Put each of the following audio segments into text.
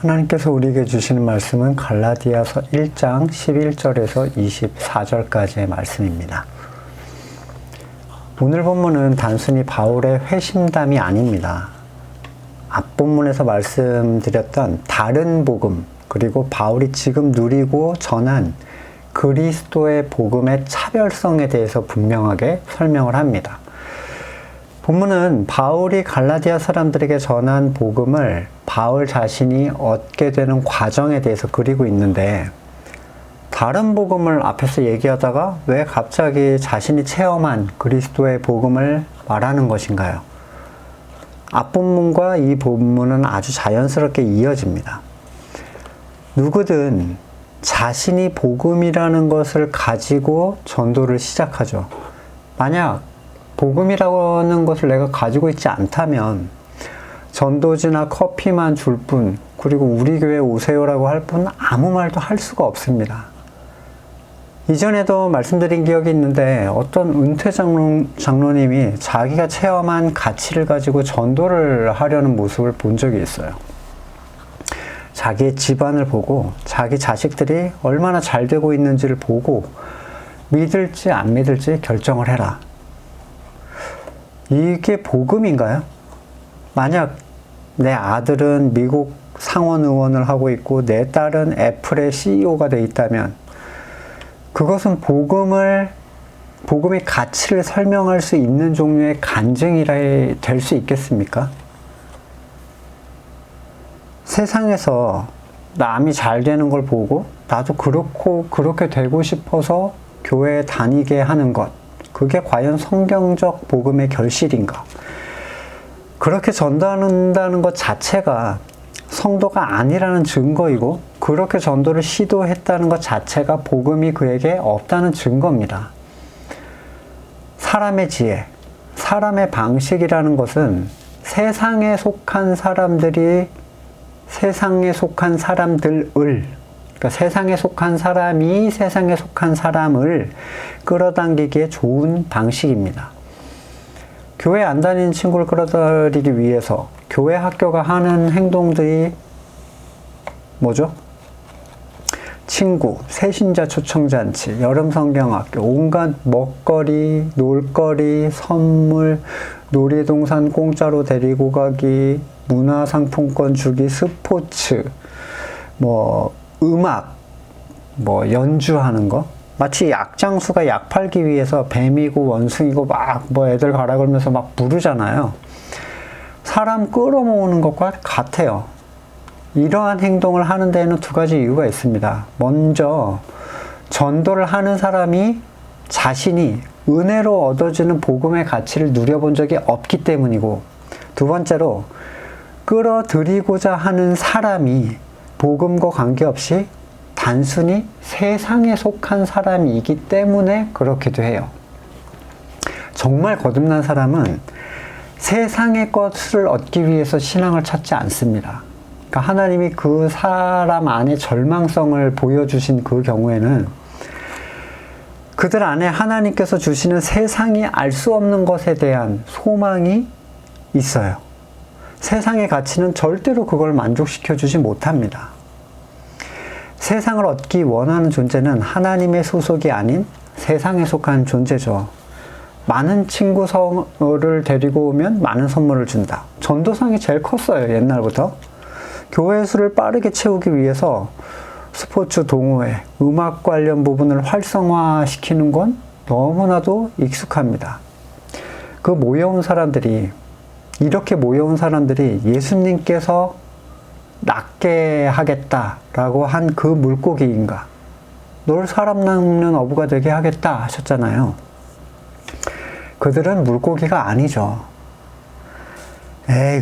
하나님께서 우리에게 주시는 말씀은 갈라디아서 1장 11절에서 24절까지의 말씀입니다. 오늘 본문은 단순히 바울의 회심담이 아닙니다. 앞본문에서 말씀드렸던 다른 복음, 그리고 바울이 지금 누리고 전한 그리스도의 복음의 차별성에 대해서 분명하게 설명을 합니다. 본문은 바울이 갈라디아 사람들에게 전한 복음을 바울 자신이 얻게 되는 과정에 대해서 그리고 있는데, 다른 복음을 앞에서 얘기하다가 왜 갑자기 자신이 체험한 그리스도의 복음을 말하는 것인가요? 앞본문과 이 본문은 아주 자연스럽게 이어집니다. 누구든 자신이 복음이라는 것을 가지고 전도를 시작하죠. 만약 복음이라는 것을 내가 가지고 있지 않다면 전도지나 커피만 줄 뿐, 그리고 우리 교회 오세요라고 할 뿐 아무 말도 할 수가 없습니다. 이전에도 말씀드린 기억이 있는데, 어떤 은퇴 장로님이 자기가 체험한 가치를 가지고 전도를 하려는 모습을 본 적이 있어요. 자기의 집안을 보고 자기 자식들이 얼마나 잘 되고 있는지를 보고 믿을지 안 믿을지 결정을 해라. 이게 복음인가요? 만약 내 아들은 미국 상원 의원을 하고 있고 내 딸은 애플의 CEO가 돼 있다면 그것은 복음의 가치를 설명할 수 있는 종류의 간증이라 될 수 있겠습니까? 세상에서 남이 잘 되는 걸 보고 나도 그렇게 되고 싶어서 교회에 다니게 하는 것, 그게 과연 성경적 복음의 결실인가? 그렇게 전도한다는 것 자체가 성도가 아니라는 증거이고, 그렇게 전도를 시도했다는 것 자체가 복음이 그에게 없다는 증거입니다. 사람의 지혜, 사람의 방식이라는 것은 세상에 속한 사람들이 세상에 속한 사람들을, 그러니까 세상에 속한 사람이 세상에 속한 사람을 끌어당기기에 좋은 방식입니다. 교회 안 다니는 친구를 끌어들이기 위해서 교회 학교가 하는 행동들이 뭐죠? 친구, 새신자 초청잔치, 여름 성경학교, 온갖 먹거리, 놀거리, 선물, 놀이동산 공짜로 데리고 가기, 문화상품권 주기, 스포츠, 음악, 연주하는 거. 마치 약장수가 약 팔기 위해서 뱀이고 원숭이고 애들 가라 그러면서 막 부르잖아요. 사람 끌어모으는 것과 같아요. 이러한 행동을 하는 데에는 두 가지 이유가 있습니다. 먼저, 전도를 하는 사람이 자신이 은혜로 얻어지는 복음의 가치를 누려본 적이 없기 때문이고, 두 번째로, 끌어들이고자 하는 사람이 복음과 관계없이 단순히 세상에 속한 사람이기 때문에 그렇기도 해요. 정말 거듭난 사람은 세상의 것을 얻기 위해서 신앙을 찾지 않습니다. 그러니까 하나님이 그 사람 안에 절망성을 보여주신 그 경우에는 그들 안에 하나님께서 주시는 세상이 알 수 없는 것에 대한 소망이 있어요. 세상의 가치는 절대로 그걸 만족시켜 주지 못합니다. 세상을 얻기 원하는 존재는 하나님의 소속이 아닌 세상에 속한 존재죠. 많은 친구를 데리고 오면 많은 선물을 준다. 전도상이 제일 컸어요, 옛날부터. 교회 수를 빠르게 채우기 위해서 스포츠 동호회, 음악 관련 부분을 활성화시키는 건 너무나도 익숙합니다. 이렇게 모여온 사람들이 예수님께서 낫게 하겠다라고 한 그 물고기인가? 널 사람 낚는 어부가 되게 하겠다 하셨잖아요. 그들은 물고기가 아니죠.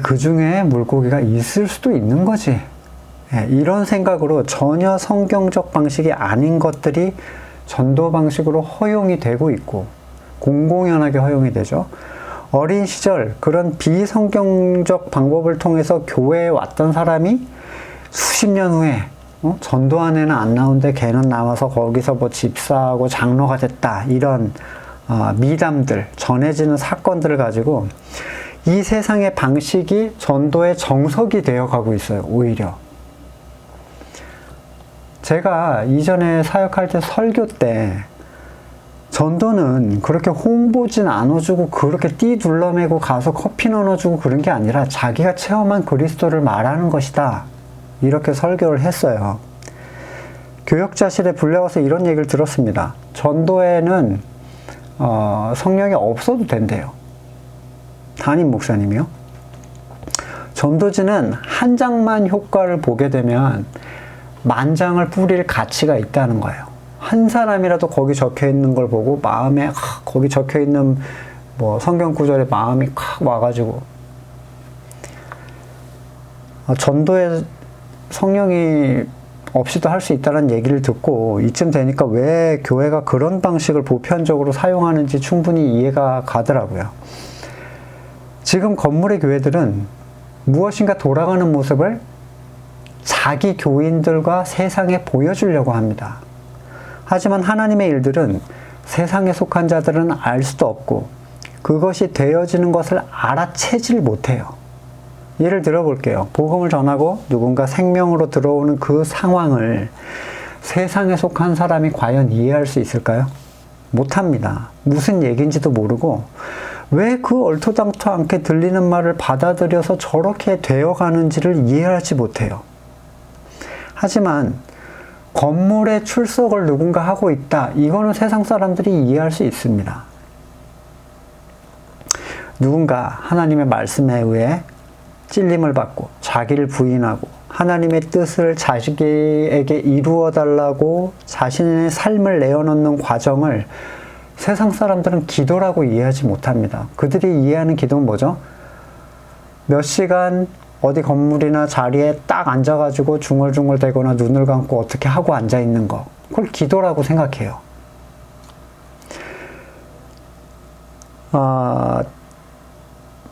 그 중에 물고기가 있을 수도 있는 거지. 이런 생각으로 전혀 성경적 방식이 아닌 것들이 전도 방식으로 허용이 되고 있고, 공공연하게 허용이 되죠. 어린 시절 그런 비성경적 방법을 통해서 교회에 왔던 사람이 수십 년 후에 전도한 애는 안 나오는데 걔는 남아서 거기서 집사하고 장로가 됐다, 이런 미담들, 전해지는 사건들을 가지고 이 세상의 방식이 전도의 정석이 되어 가고 있어요, 오히려. 제가 이전에 사역할 때 설교 때 전도는 그렇게 홍보진 나눠주고 그렇게 띠 둘러매고 가서 커피 나눠주고 그런 게 아니라 자기가 체험한 그리스도를 말하는 것이다. 이렇게 설교를 했어요. 교역자실에 불려와서 이런 얘기를 들었습니다. 전도에는 성령이 없어도 된대요. 담임 목사님이요. 전도지는 한 장만 효과를 보게 되면 만 장을 뿌릴 가치가 있다는 거예요. 한 사람이라도 거기 적혀 있는 걸 보고 마음에 거기 적혀 있는 뭐 성경 구절에 마음이 칵 와가지고 전도에 성령이 없이도 할 수 있다는 얘기를 듣고 이쯤 되니까 왜 교회가 그런 방식을 보편적으로 사용하는지 충분히 이해가 가더라고요. 지금 건물의 교회들은 무엇인가 돌아가는 모습을 자기 교인들과 세상에 보여주려고 합니다. 하지만 하나님의 일들은 세상에 속한 자들은 알 수도 없고 그것이 되어지는 것을 알아채질 못해요. 예를 들어 볼게요. 복음을 전하고 누군가 생명으로 들어오는 그 상황을 세상에 속한 사람이 과연 이해할 수 있을까요? 못합니다. 무슨 얘기인지도 모르고 왜 그 얼토당토 않게 들리는 말을 받아들여서 저렇게 되어가는지를 이해하지 못해요. 하지만 건물에 출석을 누군가 하고 있다. 이거는 세상 사람들이 이해할 수 있습니다. 누군가 하나님의 말씀에 의해 찔림을 받고 자기를 부인하고 하나님의 뜻을 자기에게 이루어 달라고 자신의 삶을 내어놓는 과정을 세상 사람들은 기도라고 이해하지 못합니다. 그들이 이해하는 기도는 뭐죠? 몇 시간 어디 건물이나 자리에 딱 앉아가지고 중얼중얼 대거나 눈을 감고 어떻게 하고 앉아있는 거. 그걸 기도라고 생각해요.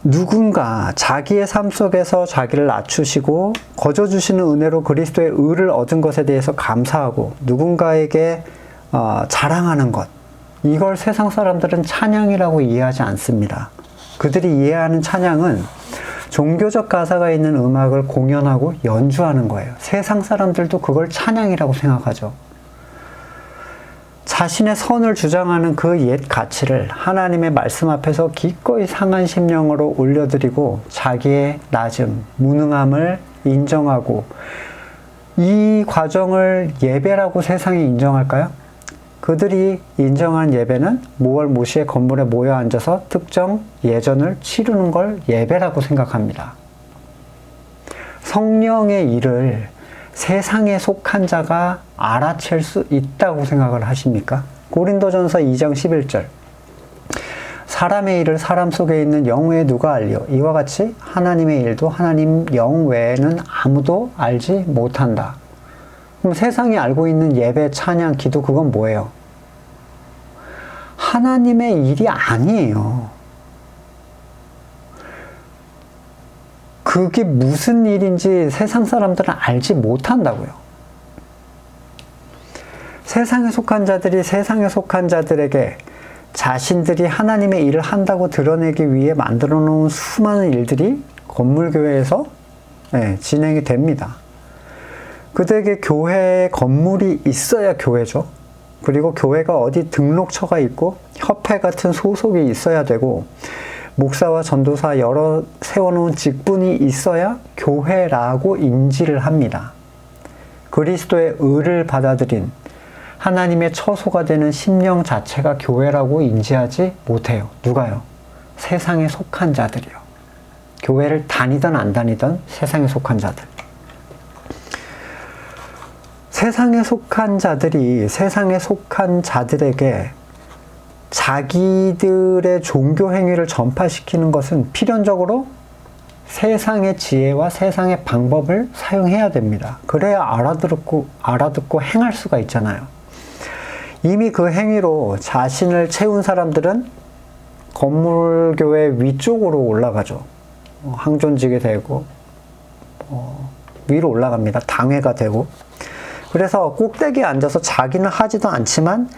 누군가 자기의 삶 속에서 자기를 낮추시고 거저주시는 은혜로 그리스도의 의를 얻은 것에 대해서 감사하고 누군가에게 자랑하는 것. 이걸 세상 사람들은 찬양이라고 이해하지 않습니다. 그들이 이해하는 찬양은 종교적 가사가 있는 음악을 공연하고 연주하는 거예요. 세상 사람들도 그걸 찬양이라고 생각하죠. 자신의 선을 주장하는 그 옛 가치를 하나님의 말씀 앞에서 기꺼이 상한 심령으로 올려드리고 자기의 낮음, 무능함을 인정하고 이 과정을 예배라고 세상이 인정할까요? 그들이 인정한 예배는 모월 모시의 건물에 모여 앉아서 특정 예전을 치르는 걸 예배라고 생각합니다. 성령의 일을 세상에 속한 자가 알아챌 수 있다고 생각을 하십니까? 고린도전서 2장 11절 사람의 일을 사람 속에 있는 영 외에 누가 알리요? 이와 같이 하나님의 일도 하나님 영 외에는 아무도 알지 못한다. 그럼 세상이 알고 있는 예배, 찬양, 기도 그건 뭐예요? 하나님의 일이 아니에요. 그게 무슨 일인지 세상 사람들은 알지 못한다고요. 세상에 속한 자들이 세상에 속한 자들에게 자신들이 하나님의 일을 한다고 드러내기 위해 만들어 놓은 수많은 일들이 건물교회에서 진행이 됩니다. 그들에게 교회에 건물이 있어야 교회죠. 그리고 교회가 어디 등록처가 있고 협회 같은 소속이 있어야 되고 목사와 전도사 여러 세워놓은 직분이 있어야 교회라고 인지를 합니다. 그리스도의 의를 받아들인 하나님의 처소가 되는 심령 자체가 교회라고 인지하지 못해요. 누가요? 세상에 속한 자들이요. 교회를 다니든 안 다니든 세상에 속한 자들. 세상에 속한 자들이 세상에 속한 자들에게 자기들의 종교 행위를 전파시키는 것은 필연적으로 세상의 지혜와 세상의 방법을 사용해야 됩니다. 그래야 알아듣고 행할 수가 있잖아요. 이미 그 행위로 자신을 채운 사람들은 건물교회 위쪽으로 올라가죠. 항존직이 되고 위로 올라갑니다. 당회가 되고. 그래서 꼭대기에 앉아서 자기는 하지도 않지만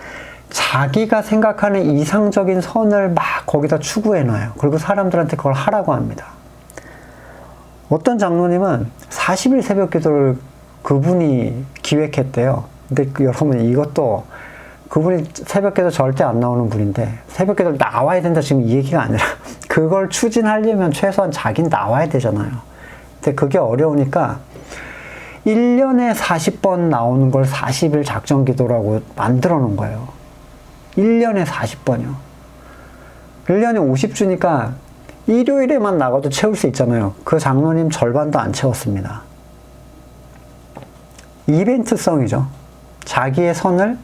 자기가 생각하는 이상적인 선을 막 거기다 추구해놔요. 그리고 사람들한테 그걸 하라고 합니다. 어떤 장로님은 40일 새벽 기도를 그분이 기획했대요. 근데 여러분 이것도 그분이 새벽기도 절대 안 나오는 분인데 새벽기도 나와야 된다 지금 이 얘기가 아니라 그걸 추진하려면 최소한 자기는 나와야 되잖아요. 근데 그게 어려우니까 1년에 40번 나오는 걸 40일 작정기도라고 만들어 놓은 거예요. 1년에 40번이요. 1년에 50주니까 일요일에만 나가도 채울 수 있잖아요. 그 장로님 절반도 안 채웠습니다. 이벤트성이죠. 자기의 선을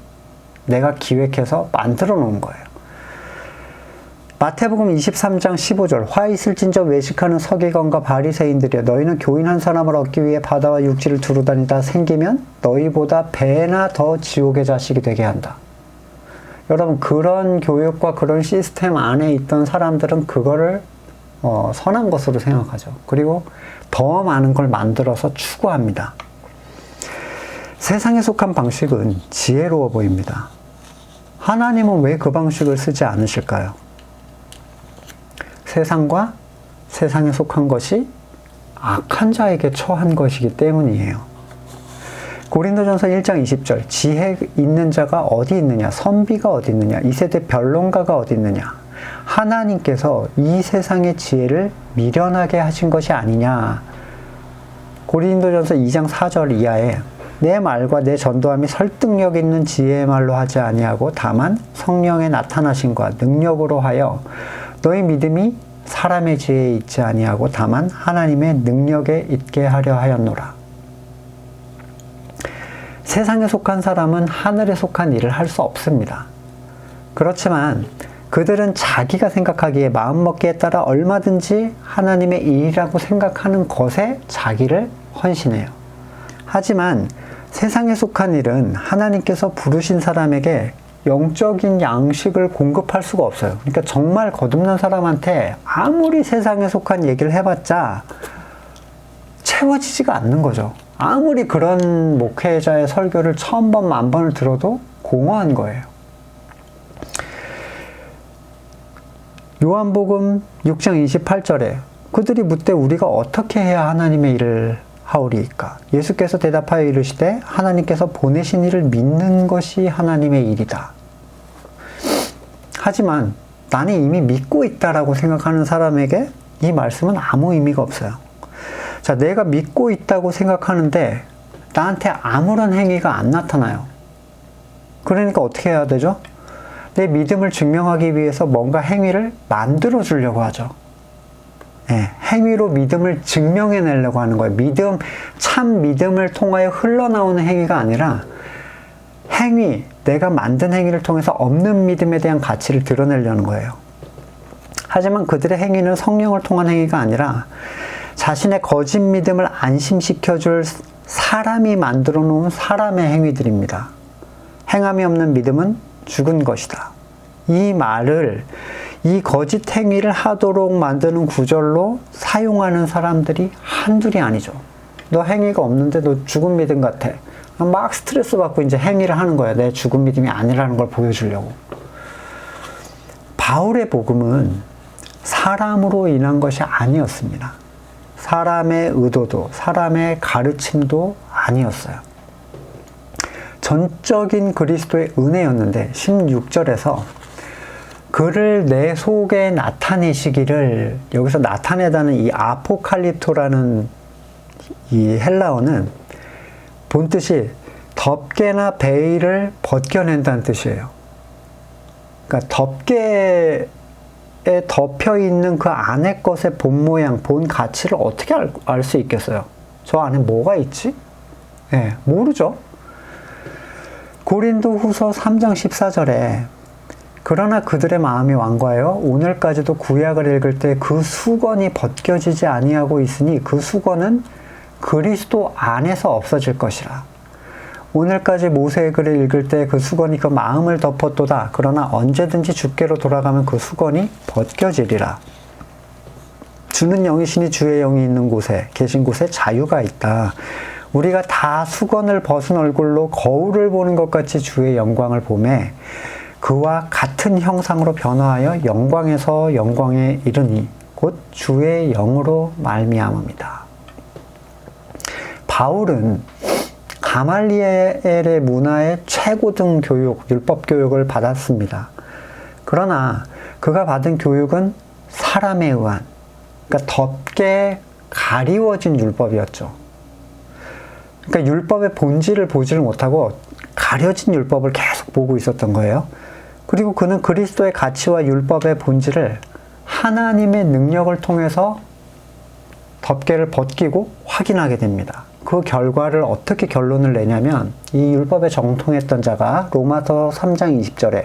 내가 기획해서 만들어 놓은 거예요. 마태복음 23장 15절 화 있을진저 외식하는 서기관과 바리새인들이여 너희는 교인 한 사람을 얻기 위해 바다와 육지를 두루 다니다 생기면 너희보다 배나 더 지옥의 자식이 되게 한다. 여러분 그런 교육과 그런 시스템 안에 있던 사람들은 그거를 선한 것으로 생각하죠. 그리고 더 많은 걸 만들어서 추구합니다. 세상에 속한 방식은 지혜로워 보입니다. 하나님은 왜 그 방식을 쓰지 않으실까요? 세상과 세상에 속한 것이 악한 자에게 처한 것이기 때문이에요. 고린도전서 1장 20절 지혜 있는 자가 어디 있느냐 선비가 어디 있느냐 이 세대 변론가가 어디 있느냐 하나님께서 이 세상의 지혜를 미련하게 하신 것이 아니냐. 고린도전서 2장 4절 이하에 내 말과 내 전도함이 설득력 있는 지혜의 말로 하지 아니하고 다만 성령의 나타나심과 능력으로 하여 너희 믿음이 사람의 지혜에 있지 아니하고 다만 하나님의 능력에 있게 하려 하였노라. 세상에 속한 사람은 하늘에 속한 일을 할 수 없습니다. 그렇지만 그들은 자기가 생각하기에 마음먹기에 따라 얼마든지 하나님의 일이라고 생각하는 것에 자기를 헌신해요. 하지만 세상에 속한 일은 하나님께서 부르신 사람에게 영적인 양식을 공급할 수가 없어요. 그러니까 정말 거듭난 사람한테 아무리 세상에 속한 얘기를 해봤자 채워지지가 않는 거죠. 아무리 그런 목회자의 설교를 1000번, 10,000번을 들어도 공허한 거예요. 요한복음 6장 28절에 그들이 묻되 우리가 어떻게 해야 하나님의 일을 하오리이까? 예수께서 대답하여 이르시되 하나님께서 보내신 이를 믿는 것이 하나님의 일이다. 하지만 나는 이미 믿고 있다라고 생각하는 사람에게 이 말씀은 아무 의미가 없어요. 자, 내가 믿고 있다고 생각하는데 나한테 아무런 행위가 안 나타나요. 그러니까 어떻게 해야 되죠? 내 믿음을 증명하기 위해서 뭔가 행위를 만들어 주려고 하죠. 네, 행위로 믿음을 증명해내려고 하는 거예요. 참 믿음을 통하여 흘러나오는 행위가 아니라 행위, 내가 만든 행위를 통해서 없는 믿음에 대한 가치를 드러내려는 거예요. 하지만 그들의 행위는 성령을 통한 행위가 아니라 자신의 거짓 믿음을 안심시켜줄 사람이 만들어 놓은 사람의 행위들입니다. 행함이 없는 믿음은 죽은 것이다. 이 말을 이 거짓 행위를 하도록 만드는 구절로 사용하는 사람들이 한둘이 아니죠. 너 행위가 없는데 너 죽은 믿음 같아. 막 스트레스 받고 이제 행위를 하는 거야. 내 죽은 믿음이 아니라는 걸 보여주려고. 바울의 복음은 사람으로 인한 것이 아니었습니다. 사람의 의도도 사람의 가르침도 아니었어요. 전적인 그리스도의 은혜였는데 16절에서 그를 내 속에 나타내시기를, 여기서 나타내다는 이 아포칼립토라는 이 헬라어는 본뜻이 덮개나 베일을 벗겨낸다는 뜻이에요. 그러니까 덮개에 덮여 있는 그 안에 것의 본 모양, 본 가치를 어떻게 알 수 있겠어요? 저 안에 뭐가 있지? 네, 모르죠. 고린도 후서 3장 14절에 그러나 그들의 마음이 완고하여 오늘까지도 구약을 읽을 때 그 수건이 벗겨지지 아니하고 있으니 그 수건은 그리스도 안에서 없어질 것이라. 오늘까지 모세의 글을 읽을 때 그 수건이 그 마음을 덮었도다. 그러나 언제든지 주께로 돌아가면 그 수건이 벗겨지리라. 주는 영이시니 주의 영이 있는 곳에 계신 곳에 자유가 있다. 우리가 다 수건을 벗은 얼굴로 거울을 보는 것 같이 주의 영광을 보매 그와 같은 형상으로 변화하여 영광에서 영광에 이르니 곧 주의 영으로 말미암음이다. 바울은 가말리엘의 문화의 최고등 교육, 율법 교육을 받았습니다. 그러나 그가 받은 교육은 사람에 의한, 그러니까 덥게 가리워진 율법이었죠. 그러니까 율법의 본질을 보지를 못하고 가려진 율법을 계속 보고 있었던 거예요. 그리고 그는 그리스도의 가치와 율법의 본질을 하나님의 능력을 통해서 덮개를 벗기고 확인하게 됩니다. 그 결과를 어떻게 결론을 내냐면 이 율법에 정통했던 자가 로마서 3장 20절에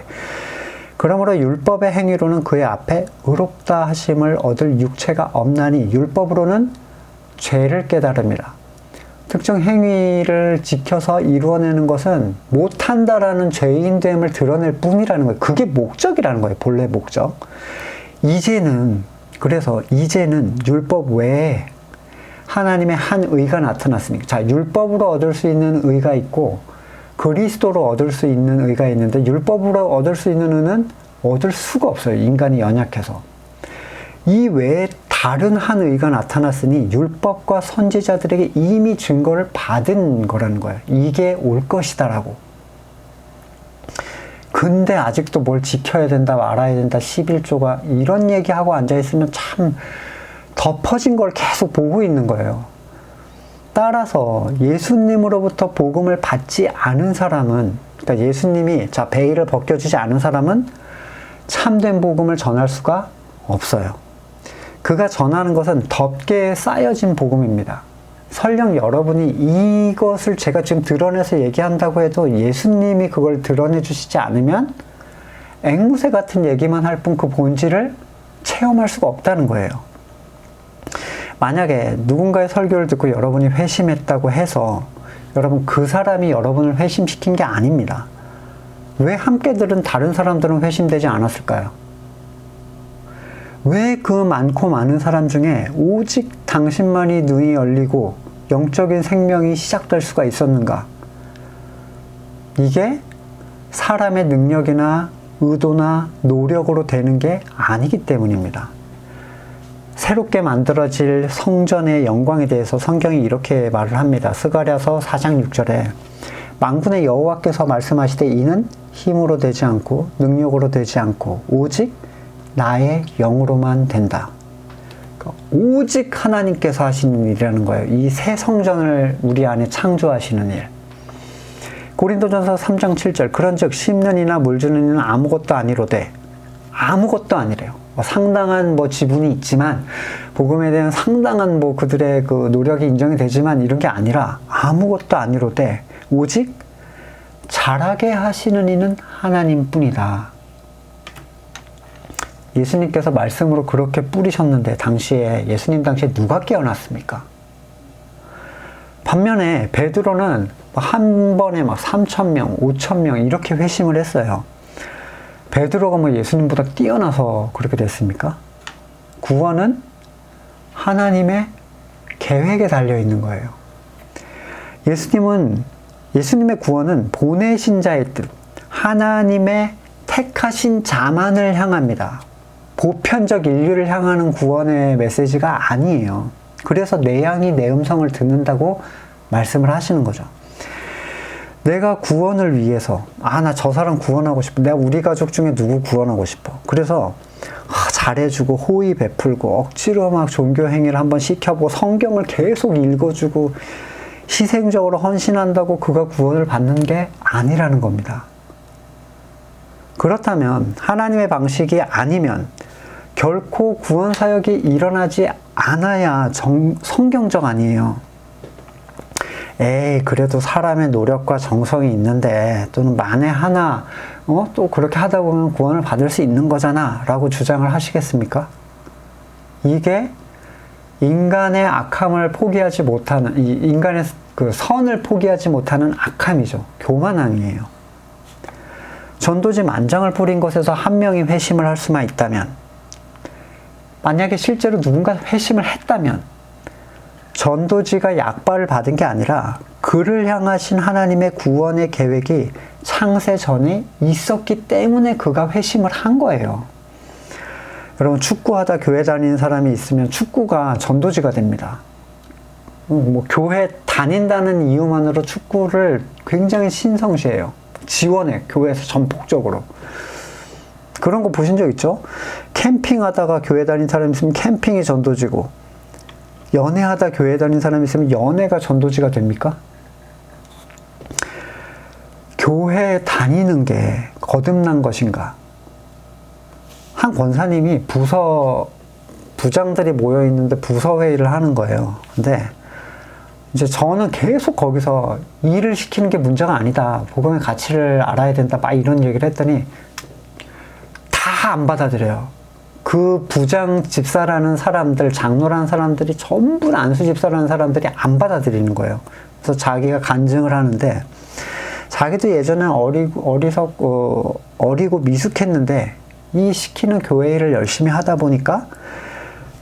그러므로 율법의 행위로는 그의 앞에 의롭다 하심을 얻을 육체가 없나니 율법으로는 죄를 깨달음이라. 특정 행위를 지켜서 이루어내는 것은 못한다라는 죄인됨을 드러낼 뿐이라는 거예요. 그게 목적이라는 거예요. 본래 목적. 그래서 이제는 율법 외에 하나님의 한 의가 나타났으니까. 자, 율법으로 얻을 수 있는 의가 있고 그리스도로 얻을 수 있는 의가 있는데 율법으로 얻을 수 있는 의는 얻을 수가 없어요. 인간이 연약해서. 이 외에 다른 한 의가 나타났으니 율법과 선지자들에게 이미 증거를 받은 거라는 거예요. 이게 올 것이다라고. 근데 아직도 뭘 지켜야 된다, 말아야 된다, 11조가 이런 얘기하고 앉아있으면 참 덮어진 걸 계속 보고 있는 거예요. 따라서 예수님으로부터 복음을 받지 않은 사람은, 그러니까 예수님이 베일을 벗겨주지 않은 사람은 참된 복음을 전할 수가 없어요. 그가 전하는 것은 덮개에 쌓여진 복음입니다. 설령 여러분이 이것을 제가 지금 드러내서 얘기한다고 해도 예수님이 그걸 드러내 주시지 않으면 앵무새 같은 얘기만 할 뿐 그 본질을 체험할 수가 없다는 거예요. 만약에 누군가의 설교를 듣고 여러분이 회심했다고 해서 여러분 그 사람이 여러분을 회심시킨 게 아닙니다. 왜 함께 들은 다른 사람들은 회심되지 않았을까요? 왜 그 많고 많은 사람 중에 오직 당신만이 눈이 열리고 영적인 생명이 시작될 수가 있었는가? 이게 사람의 능력이나 의도나 노력으로 되는 게 아니기 때문입니다. 새롭게 만들어질 성전의 영광에 대해서 성경이 이렇게 말을 합니다. 스가랴서 4장 6절에 만군의 여호와께서 말씀하시되 이는 힘으로 되지 않고 능력으로 되지 않고 오직 나의 영으로만 된다. 오직 하나님께서 하시는 일이라는 거예요. 이 새 성전을 우리 안에 창조하시는 일. 고린도전서 3장 7절 그런즉 심는 이나 물 주는 이는 아무것도 아니로되 아무것도 아니래요. 상당한 지분이 있지만 복음에 대한 상당한 그들의 그 노력이 인정이 되지만 이런 게 아니라 아무것도 아니로되 오직 잘하게 하시는 이는 하나님뿐이다. 예수님께서 말씀으로 그렇게 뿌리셨는데 예수님 당시에 누가 깨어났습니까? 반면에 베드로는 한 번에 3,000명, 5,000명 이렇게 회심을 했어요. 베드로가 예수님보다 뛰어나서 그렇게 됐습니까? 구원은 하나님의 계획에 달려 있는 거예요. 예수님의 구원은 보내신 자의 뜻, 하나님의 택하신 자만을 향합니다. 보편적 인류를 향하는 구원의 메시지가 아니에요. 그래서 내 양이 내 음성을 듣는다고 말씀을 하시는 거죠. 내가 구원을 위해서 나 저 사람 구원하고 싶어. 내가 우리 가족 중에 누구 구원하고 싶어. 그래서 잘해주고 호의 베풀고 억지로 종교 행위를 한번 시켜보고 성경을 계속 읽어주고 희생적으로 헌신한다고 그가 구원을 받는 게 아니라는 겁니다. 그렇다면 하나님의 방식이 아니면 결코 구원 사역이 일어나지 않아야 성경적 아니에요. 그래도 사람의 노력과 정성이 있는데 또는 만에 하나 또 그렇게 하다 보면 구원을 받을 수 있는 거잖아 라고 주장을 하시겠습니까? 이게 인간의 악함을 포기하지 못하는 인간의 그 선을 포기하지 못하는 악함이죠. 교만함이에요. 전도지 만장을 뿌린 것에서 한 명이 회심을 할 수만 있다면, 만약에 실제로 누군가 회심을 했다면 전도지가 약발을 받은 게 아니라 그를 향하신 하나님의 구원의 계획이 창세 전에 있었기 때문에 그가 회심을 한 거예요. 여러분, 축구하다 교회 다니는 사람이 있으면 축구가 전도지가 됩니다. 교회 다닌다는 이유만으로 축구를 굉장히 신성시해요. 지원해, 교회에서 전폭적으로. 그런 거 보신 적 있죠? 캠핑하다가 교회 다닌 사람 있으면 캠핑이 전도지고, 연애하다 교회 다닌 사람 있으면 연애가 전도지가 됩니까? 교회 다니는 게 거듭난 것인가? 한 권사님이 부장들이 모여있는데 부서회의를 하는 거예요. 근데 이제 저는 계속 거기서 일을 시키는 게 문제가 아니다. 복음의 가치를 알아야 된다. 막 이런 얘기를 했더니 다 안 받아들여요. 그 부장 집사라는 사람들, 장로라는 사람들이 전부 안수 집사라는 사람들이 안 받아들이는 거예요. 그래서 자기가 간증을 하는데 자기도 예전에 어리고 미숙했는데 이 시키는 교회 일을 열심히 하다 보니까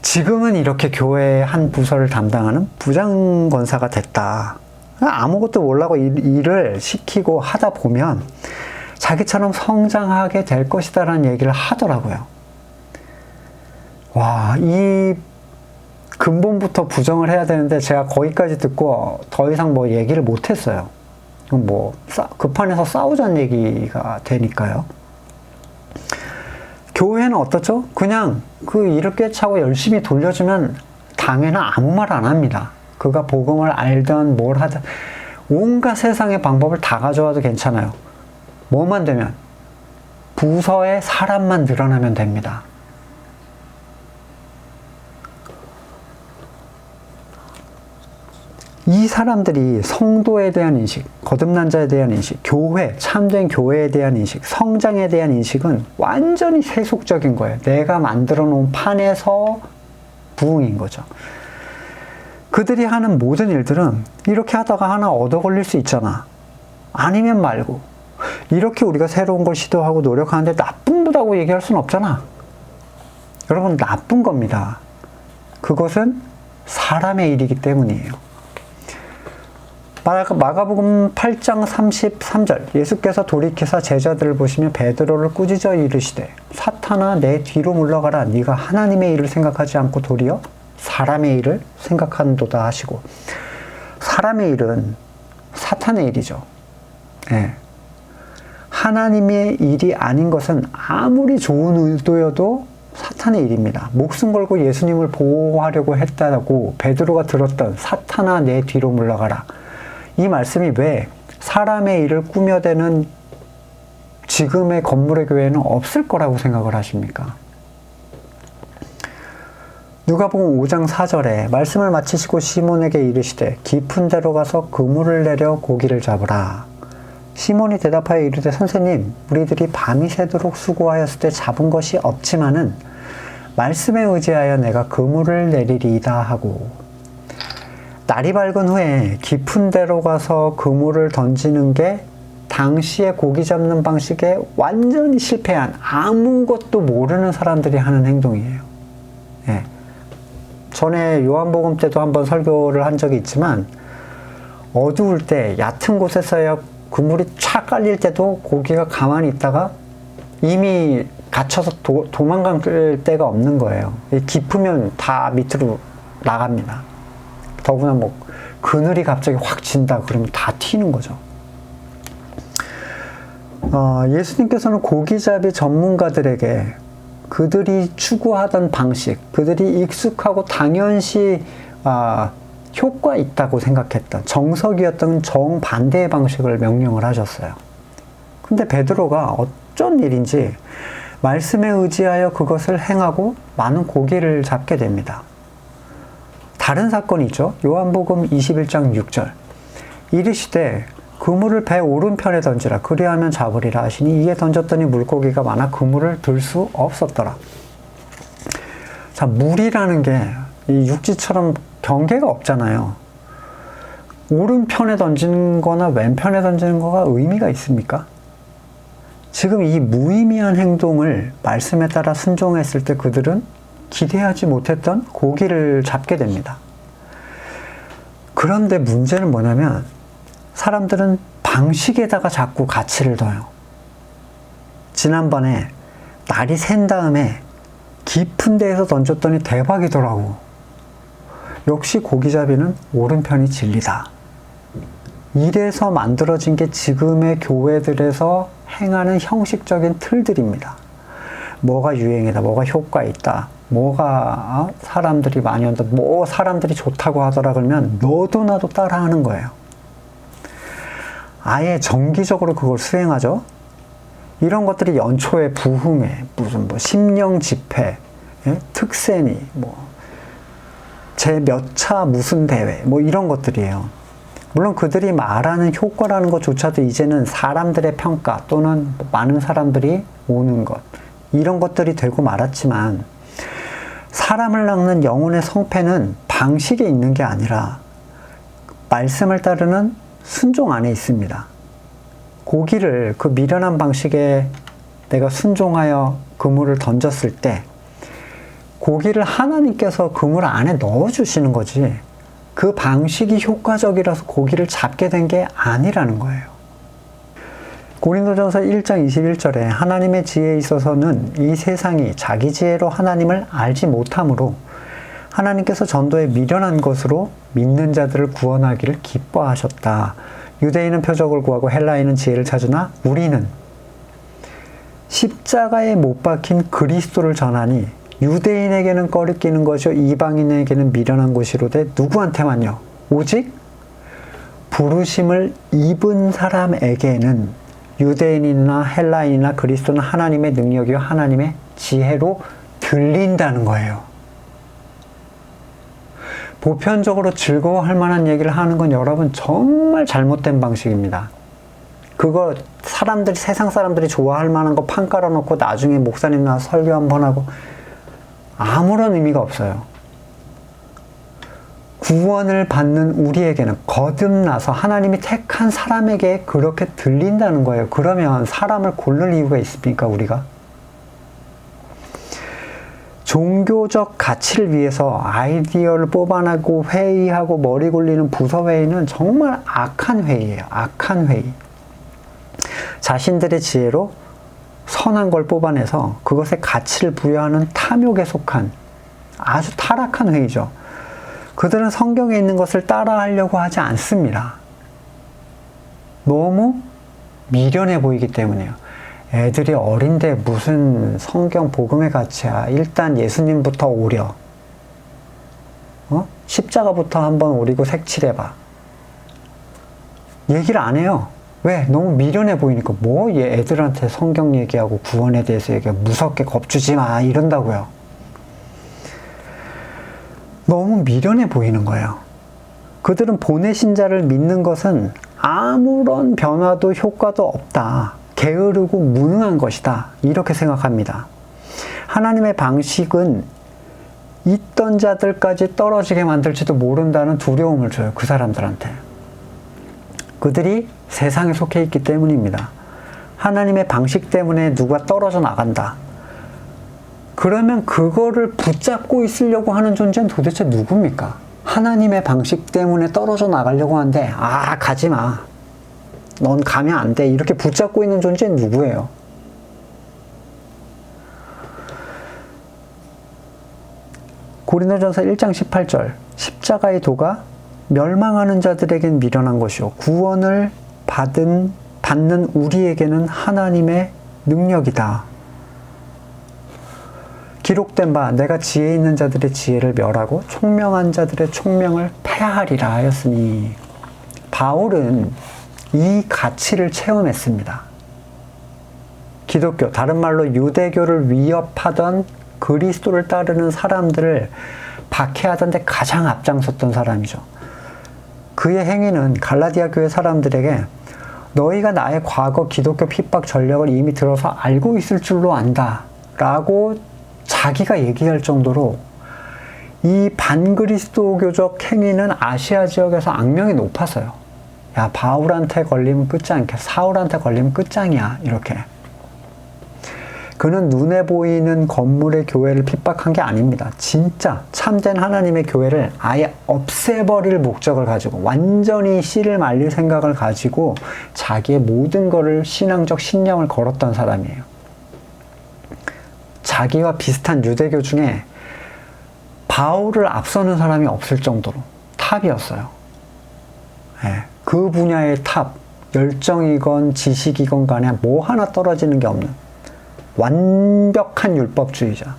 지금은 이렇게 교회의 한 부서를 담당하는 부장 권사가 됐다. 아무것도 몰라고 일을 시키고 하다 보면 자기처럼 성장하게 될 것이다 라는 얘기를 하더라고요. 와, 이 근본부터 부정을 해야 되는데 제가 거기까지 듣고 더 이상 뭐 얘기를 못했어요. 뭐 급한에서 싸우자는 얘기가 되니까요. 교회는 어떻죠? 그냥 그 일을 꿰차고 열심히 돌려주면 당에는 아무 말 안 합니다. 그가 복음을 알든 뭘 하든 온갖 세상의 방법을 다 가져와도 괜찮아요. 뭐만 되면 부서에 사람만 늘어나면 됩니다. 이 사람들이 성도에 대한 인식, 거듭난 자에 대한 인식, 교회, 참된 교회에 대한 인식, 성장에 대한 인식은 완전히 세속적인 거예요. 내가 만들어 놓은 판에서 부흥인 거죠. 그들이 하는 모든 일들은 이렇게 하다가 하나 얻어 걸릴 수 있잖아. 아니면 말고. 이렇게 우리가 새로운 걸 시도하고 노력하는데 나쁘다고 얘기할 수는 없잖아. 여러분, 나쁜 겁니다. 그것은 사람의 일이기 때문이에요. 마가복음 8장 33절 예수께서 돌이키사 제자들을 보시며 베드로를 꾸짖어 이르시되 사탄아 내 뒤로 물러가라. 네가 하나님의 일을 생각하지 않고 도리어 사람의 일을 생각한도다 하시고, 사람의 일은 사탄의 일이죠. 예. 하나님의 일이 아닌 것은 아무리 좋은 의도여도 사탄의 일입니다. 목숨 걸고 예수님을 보호하려고 했다고 베드로가 들었던 사탄아 내 뒤로 물러가라. 이 말씀이 왜 사람의 일을 꾸며대는 지금의 건물의 교회는 없을 거라고 생각을 하십니까? 누가복음 5장 4절에 말씀을 마치시고 시몬에게 이르시되 깊은 데로 가서 그물을 내려 고기를 잡으라. 시몬이 대답하여 이르되 선생님, 우리들이 밤이 새도록 수고하였을 때 잡은 것이 없지만은 말씀에 의지하여 내가 그물을 내리리이다 하고, 날이 밝은 후에 깊은 데로 가서 그물을 던지는 게 당시에 고기 잡는 방식에 완전히 실패한 아무것도 모르는 사람들이 하는 행동이에요. 예. 전에 요한복음 때도 한번 설교를 한 적이 있지만 어두울 때 얕은 곳에서야 그물이 촥 깔릴 때도 고기가 가만히 있다가 이미 갇혀서 도망갈 데가 없는 거예요. 깊으면 다 밑으로 나갑니다. 더구나 뭐 그늘이 갑자기 확 진다 그러면 다 튀는 거죠. 예수님께서는 고기잡이 전문가들에게 그들이 추구하던 방식, 그들이 익숙하고 당연시 효과 있다고 생각했던 정석이었던 정반대의 방식을 명령을 하셨어요. 근데 베드로가 어쩐 일인지 말씀에 의지하여 그것을 행하고 많은 고기를 잡게 됩니다. 다른 사건이 있죠. 요한복음 21장 6절 이르시되 그물을 배 오른편에 던지라 그리하면 잡으리라 하시니 이에 던졌더니 물고기가 많아 그물을 들 수 없었더라. 자, 물이라는 게 이 육지처럼 경계가 없잖아요. 오른편에 던지는 거나 왼편에 던지는 거가 의미가 있습니까? 지금 이 무의미한 행동을 말씀에 따라 순종했을 때 그들은 기대하지 못했던 고기를 잡게 됩니다. 그런데 문제는 뭐냐면 사람들은 방식에다가 자꾸 가치를 둬요. 지난번에 날이 샌 다음에 깊은 데에서 던졌더니 대박이더라고. 역시 고기잡이는 오른편이 진리다. 이래서 만들어진 게 지금의 교회들에서 행하는 형식적인 틀들입니다. 뭐가 유행이다, 뭐가 효과 있다, 뭐가 사람들이 많이 온다, 뭐 사람들이 좋다고 하더라 그러면 너도 나도 따라하는 거예요. 아예 정기적으로 그걸 수행하죠. 이런 것들이 연초에 부흥회, 무슨 뭐 심령 집회, 예? 특세니, 뭐 제 몇 차 무슨 대회, 뭐 이런 것들이에요. 물론 그들이 말하는 효과라는 것조차도 이제는 사람들의 평가 또는 많은 사람들이 오는 것, 이런 것들이 되고 말았지만, 사람을 낚는 영혼의 성패는 방식에 있는 게 아니라 말씀을 따르는 순종 안에 있습니다. 고기를 그 미련한 방식에 내가 순종하여 그물을 던졌을 때 고기를 하나님께서 그물 안에 넣어주시는 거지, 그 방식이 효과적이라서 고기를 잡게 된 게 아니라는 거예요. 고린도전서 1장 21절에 하나님의 지혜에 있어서는 이 세상이 자기 지혜로 하나님을 알지 못하므로 하나님께서 전도에 미련한 것으로 믿는 자들을 구원하기를 기뻐하셨다. 유대인은 표적을 구하고 헬라인은 지혜를 찾으나 우리는 십자가에 못 박힌 그리스도를 전하니 유대인에게는 꺼리끼는 것이요 이방인에게는 미련한 것이로되 누구한테만요? 오직 부르심을 입은 사람에게는 유대인이나 헬라인이나 그리스도는 하나님의 능력이요 하나님의 지혜로 들린다는 거예요. 보편적으로 즐거워할 만한 얘기를 하는 건 여러분 정말 잘못된 방식입니다. 그거 사람들이, 세상 사람들이 좋아할 만한 거 판 깔아놓고 나중에 목사님 나와서 설교 한번 하고 아무런 의미가 없어요. 구원을 받는 우리에게는 거듭나서 하나님이 택한 사람에게 그렇게 들린다는 거예요. 그러면 사람을 고를 이유가 있습니까, 우리가? 종교적 가치를 위해서 아이디어를 뽑아내고 회의하고 머리 굴리는 부서회의는 정말 악한 회의예요. 악한 회의. 자신들의 지혜로 선한 걸 뽑아내서 그것에 가치를 부여하는 탐욕에 속한 아주 타락한 회의죠. 그들은 성경에 있는 것을 따라하려고 하지 않습니다. 너무 미련해 보이기 때문이에요. 애들이 어린데 무슨 성경 복음의 가치야. 일단 예수님부터 오려. 십자가부터 한번 오리고 색칠해봐. 얘기를 안 해요. 왜? 너무 미련해 보이니까. 뭐 얘 애들한테 성경 얘기하고 구원에 대해서 얘기하고 무섭게 겁주지 마 이런다고요. 너무 미련해 보이는 거예요. 그들은 보내신 자를 믿는 것은 아무런 변화도 효과도 없다. 게으르고 무능한 것이다. 이렇게 생각합니다. 하나님의 방식은 있던 자들까지 떨어지게 만들지도 모른다는 두려움을 줘요. 그 사람들한테. 그들이 세상에 속해 있기 때문입니다. 하나님의 방식 때문에 누가 떨어져 나간다. 그러면 그거를 붙잡고 있으려고 하는 존재는 도대체 누굽니까? 하나님의 방식 때문에 떨어져 나가려고 하는데 가지 마. 넌 가면 안 돼. 이렇게 붙잡고 있는 존재는 누구예요? 고린도전서 1장 18절 십자가의 도가 멸망하는 자들에겐 미련한 것이요 구원을 받는 우리에게는 하나님의 능력이다. 기록된 바 내가 지혜 있는 자들의 지혜를 멸하고 총명한 자들의 총명을 패하리라 하였으니, 바울은 이 가치를 체험했습니다. 기독교, 다른 말로 유대교를 위협하던 그리스도를 따르는 사람들을 박해하던 데 가장 앞장섰던 사람이죠. 그의 행위는 갈라디아 교회 사람들에게 너희가 나의 과거 기독교 핍박 전력을 이미 들어서 알고 있을 줄로 안다 라고 자기가 얘기할 정도로 이 반그리스도교적 행위는 아시아 지역에서 악명이 높았어요. 야, 바울한테 걸리면 끝장이야. 사울한테 걸리면 끝장이야. 이렇게. 그는 눈에 보이는 건물의 교회를 핍박한 게 아닙니다. 진짜 참된 하나님의 교회를 아예 없애버릴 목적을 가지고, 완전히 씨를 말릴 생각을 가지고 자기의 모든 거를 신앙적 신념을 걸었던 사람이에요. 자기와 비슷한 유대교 중에 바울을 앞서는 사람이 없을 정도로 탑이었어요. 네. 그 분야의 탑, 열정이건 지식이건 간에 뭐 하나 떨어지는 게 없는 완벽한 율법주의자.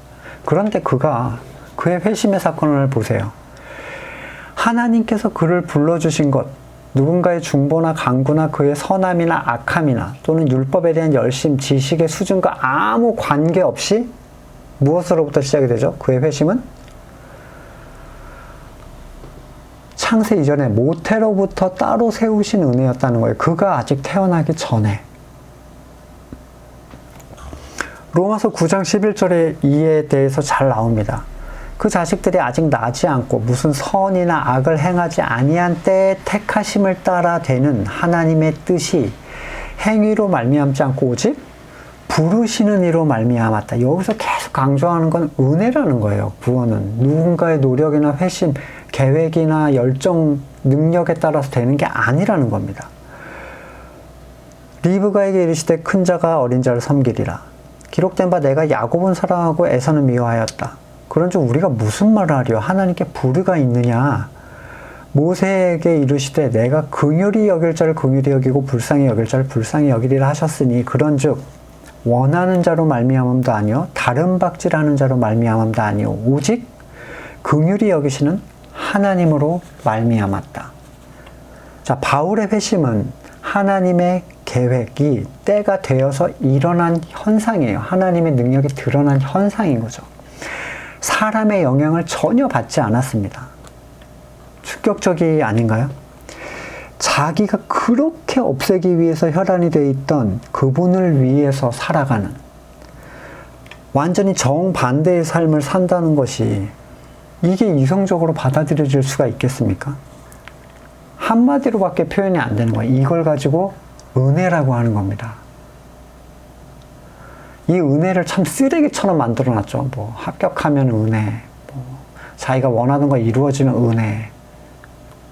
그런데 그의 회심의 사건을 보세요. 하나님께서 그를 불러주신 것, 누군가의 중보나 강구나 그의 선함이나 악함이나 또는 율법에 대한 열심, 지식의 수준과 아무 관계없이 무엇으로부터 시작이 되죠? 그의 회심은 창세 이전에 모태로부터 따로 세우신 은혜였다는 거예요. 그가 아직 태어나기 전에. 로마서 9장 11절에 이에 대해서 잘 나옵니다. 그 자식들이 아직 나지 않고 무슨 선이나 악을 행하지 아니한 때에 택하심을 따라 되는 하나님의 뜻이 행위로 말미암지 않고 오직 부르시는 이로 말미암았다. 여기서 계속 강조하는 건 은혜라는 거예요. 구원은 누군가의 노력이나 회심, 계획이나 열정, 능력에 따라서 되는 게 아니라는 겁니다. 리브가에게 이르시되 큰 자가 어린 자를 섬기리라. 기록된 바 내가 야곱은 사랑하고 에사는 미워하였다. 그런즉 우리가 무슨 말을 하리요? 하나님께 불의가 있느냐? 모세에게 이르시되 내가 긍휼히 여길 자를 긍휼히 여기고 불쌍히 여길 자를 불쌍히 여기리라 하셨으니 그런즉 원하는 자로 말미암음도 아니요 다른 박질하는 자로 말미암음도 아니요 오직 긍휼히 여기시는 하나님으로 말미암았다. 자, 바울의 회심은 하나님의 계획이 때가 되어서 일어난 현상이에요. 하나님의 능력이 드러난 현상인 거죠. 사람의 영향을 전혀 받지 않았습니다. 충격적이 아닌가요? 자기가 그렇게 없애기 위해서 혈안이 되어 있던 그분을 위해서 살아가는 완전히 정반대의 삶을 산다는 것이 이게 이성적으로 받아들여질 수가 있겠습니까? 한마디로밖에 표현이 안 되는 거예요. 이걸 가지고 은혜라고 하는 겁니다. 이 은혜를 참 쓰레기처럼 만들어놨죠. 뭐 합격하면 은혜, 뭐 자기가 원하는 거 이루어지면 은혜.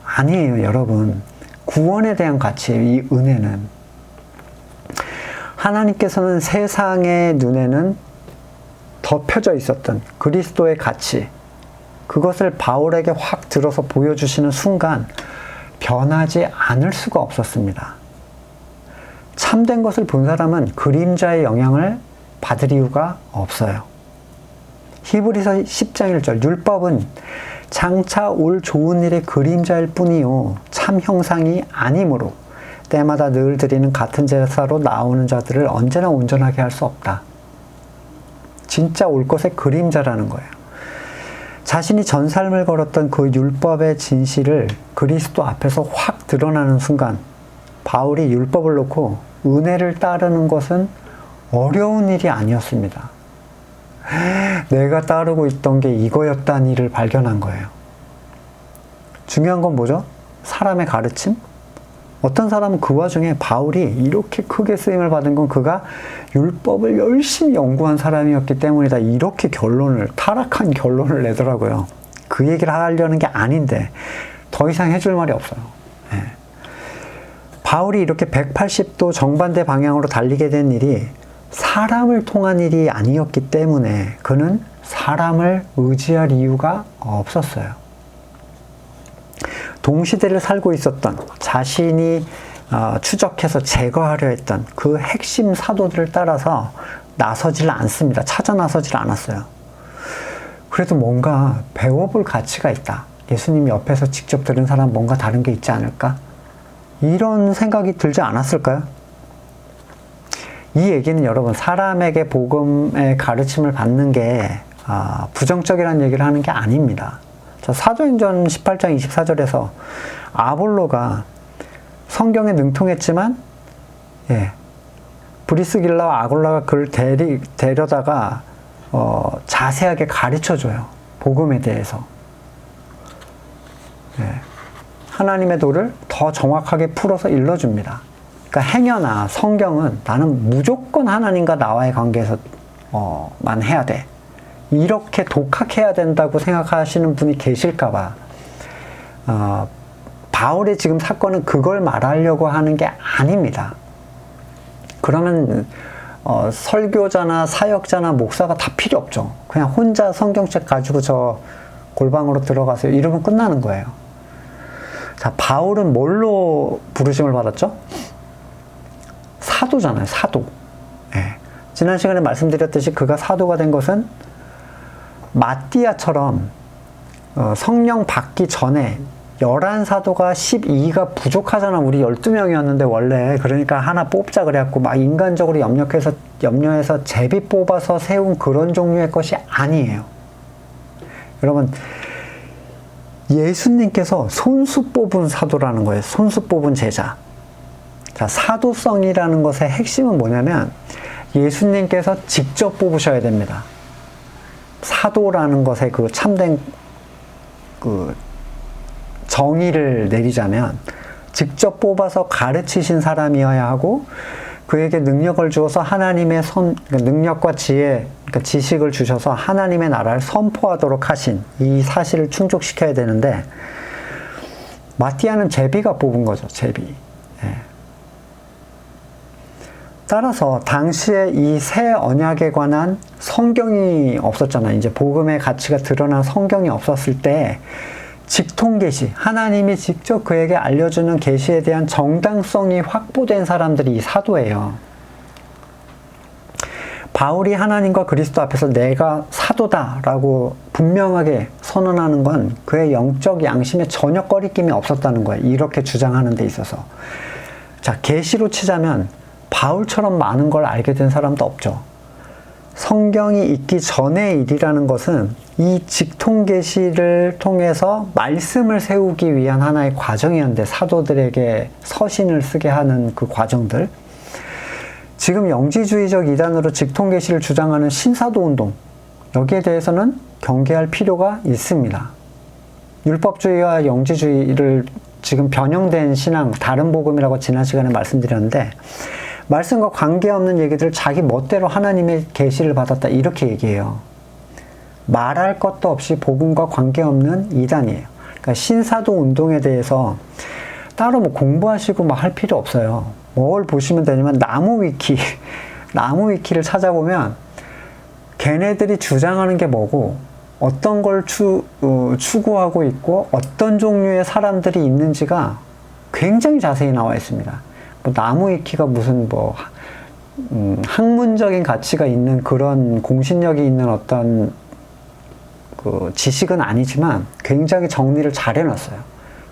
아니에요, 여러분. 구원에 대한 가치, 이 은혜는 하나님께서는 세상의 눈에는 덮여져 있었던 그리스도의 가치, 그것을 바울에게 확 들어서 보여주시는 순간 변하지 않을 수가 없었습니다. 참된 것을 본 사람은 그림자의 영향을 받을 이유가 없어요. 히브리서 10장 1절 율법은 장차 올 좋은 일의 그림자일 뿐이요 참 형상이 아니므로 때마다 늘 드리는 같은 제사로 나오는 자들을 언제나 온전하게 할 수 없다. 진짜 올 것의 그림자라는 거예요. 자신이 전 삶을 걸었던 그 율법의 진실을 그리스도 앞에서 확 드러나는 순간 바울이 율법을 놓고 은혜를 따르는 것은 어려운 일이 아니었습니다. 내가 따르고 있던 게 이거였다는 일을 발견한 거예요. 중요한 건 뭐죠? 사람의 가르침? 어떤 사람은 그 와중에 바울이 이렇게 크게 쓰임을 받은 건 그가 율법을 열심히 연구한 사람이었기 때문이다. 이렇게 타락한 결론을 내더라고요. 그 얘기를 하려는 게 아닌데 더 이상 해줄 말이 없어요. 네. 바울이 이렇게 180도 정반대 방향으로 달리게 된 일이 사람을 통한 일이 아니었기 때문에 그는 사람을 의지할 이유가 없었어요. 동시대를 살고 있었던 자신이 추적해서 제거하려 했던 그 핵심 사도들을 따라서 나서질 않습니다. 찾아 나서질 않았어요. 그래도 뭔가 배워볼 가치가 있다. 예수님이 옆에서 직접 들은 사람 뭔가 다른 게 있지 않을까? 이런 생각이 들지 않았을까요? 이 얘기는 여러분 사람에게 복음의 가르침을 받는 게 부정적이라는 얘기를 하는 게 아닙니다. 자, 사도행전 18장 24절에서 아볼로가 성경에 능통했지만 브리스길라와 아굴라가 그를 데려다가 자세하게 가르쳐줘요. 복음에 대해서. 하나님의 도를 더 정확하게 풀어서 일러줍니다. 그러니까 행여나 성경은 나는 무조건 하나님과 나와의 관계에서만 해야 돼. 이렇게 독학해야 된다고 생각하시는 분이 계실까봐 바울의 지금 사건은 그걸 말하려고 하는 게 아닙니다. 그러면 설교자나 사역자나 목사가 다 필요 없죠. 그냥 혼자 성경책 가지고 저 골방으로 들어가서 이러면 끝나는 거예요. 자, 바울은 뭘로 부르심을 받았죠? 사도잖아요, 사도. 예. 지난 시간에 말씀드렸듯이 그가 사도가 된 것은 마띠아처럼 성령 받기 전에 11사도가 12가 부족하잖아. 우리 12명이었는데 원래. 그러니까 하나 뽑자 그래갖고 막 인간적으로 염려해서 제비 뽑아서 세운 그런 종류의 것이 아니에요. 여러분, 예수님께서 손수 뽑은 사도라는 거예요. 손수 뽑은 제자. 자, 사도성이라는 것의 핵심은 뭐냐면 예수님께서 직접 뽑으셔야 됩니다. 사도라는 것의 그 참된 그 정의를 내리자면 직접 뽑아서 가르치신 사람이어야 하고 그에게 능력을 주어서 하나님의 능력과 지혜, 그러니까 지식을 주셔서 하나님의 나라를 선포하도록 하신 이 사실을 충족시켜야 되는데 마띠아는 제비가 뽑은 거죠. 제비. 예. 따라서 당시에 이 새 언약에 관한 성경이 없었잖아요. 이제 복음의 가치가 드러난 성경이 없었을 때 직통 계시, 하나님이 직접 그에게 알려주는 계시에 대한 정당성이 확보된 사람들이 이 사도예요. 바울이 하나님과 그리스도 앞에서 내가 사도다라고 분명하게 선언하는 건 그의 영적 양심에 전혀 꺼리낌이 없었다는 거예요. 이렇게 주장하는 데 있어서. 자, 계시로 치자면 바울처럼 많은 걸 알게 된 사람도 없죠. 성경이 있기 전의 일이라는 것은 이 직통 계시를 통해서 말씀을 세우기 위한 하나의 과정이었는데 사도들에게 서신을 쓰게 하는 그 과정들. 지금 영지주의적 이단으로 직통 계시를 주장하는 신사도 운동, 여기에 대해서는 경계할 필요가 있습니다. 율법주의와 영지주의를 지금 변형된 신앙, 다른 복음이라고 지난 시간에 말씀드렸는데 말씀과 관계없는 얘기들을 자기 멋대로 하나님의 계시를 받았다 이렇게 얘기해요. 말할 것도 없이 복음과 관계없는 이단이에요. 그러니까 신사도 운동에 대해서 따로 뭐 공부하시고 막 할 필요 없어요. 뭘 보시면 되냐면 나무 위키를 찾아보면 걔네들이 주장하는 게 뭐고 어떤 걸 추구하고 있고 어떤 종류의 사람들이 있는지가 굉장히 자세히 나와 있습니다. 뭐 나무 위키가 무슨 뭐 학문적인 가치가 있는 그런 공신력이 있는 어떤 그 지식은 아니지만 굉장히 정리를 잘 해놨어요.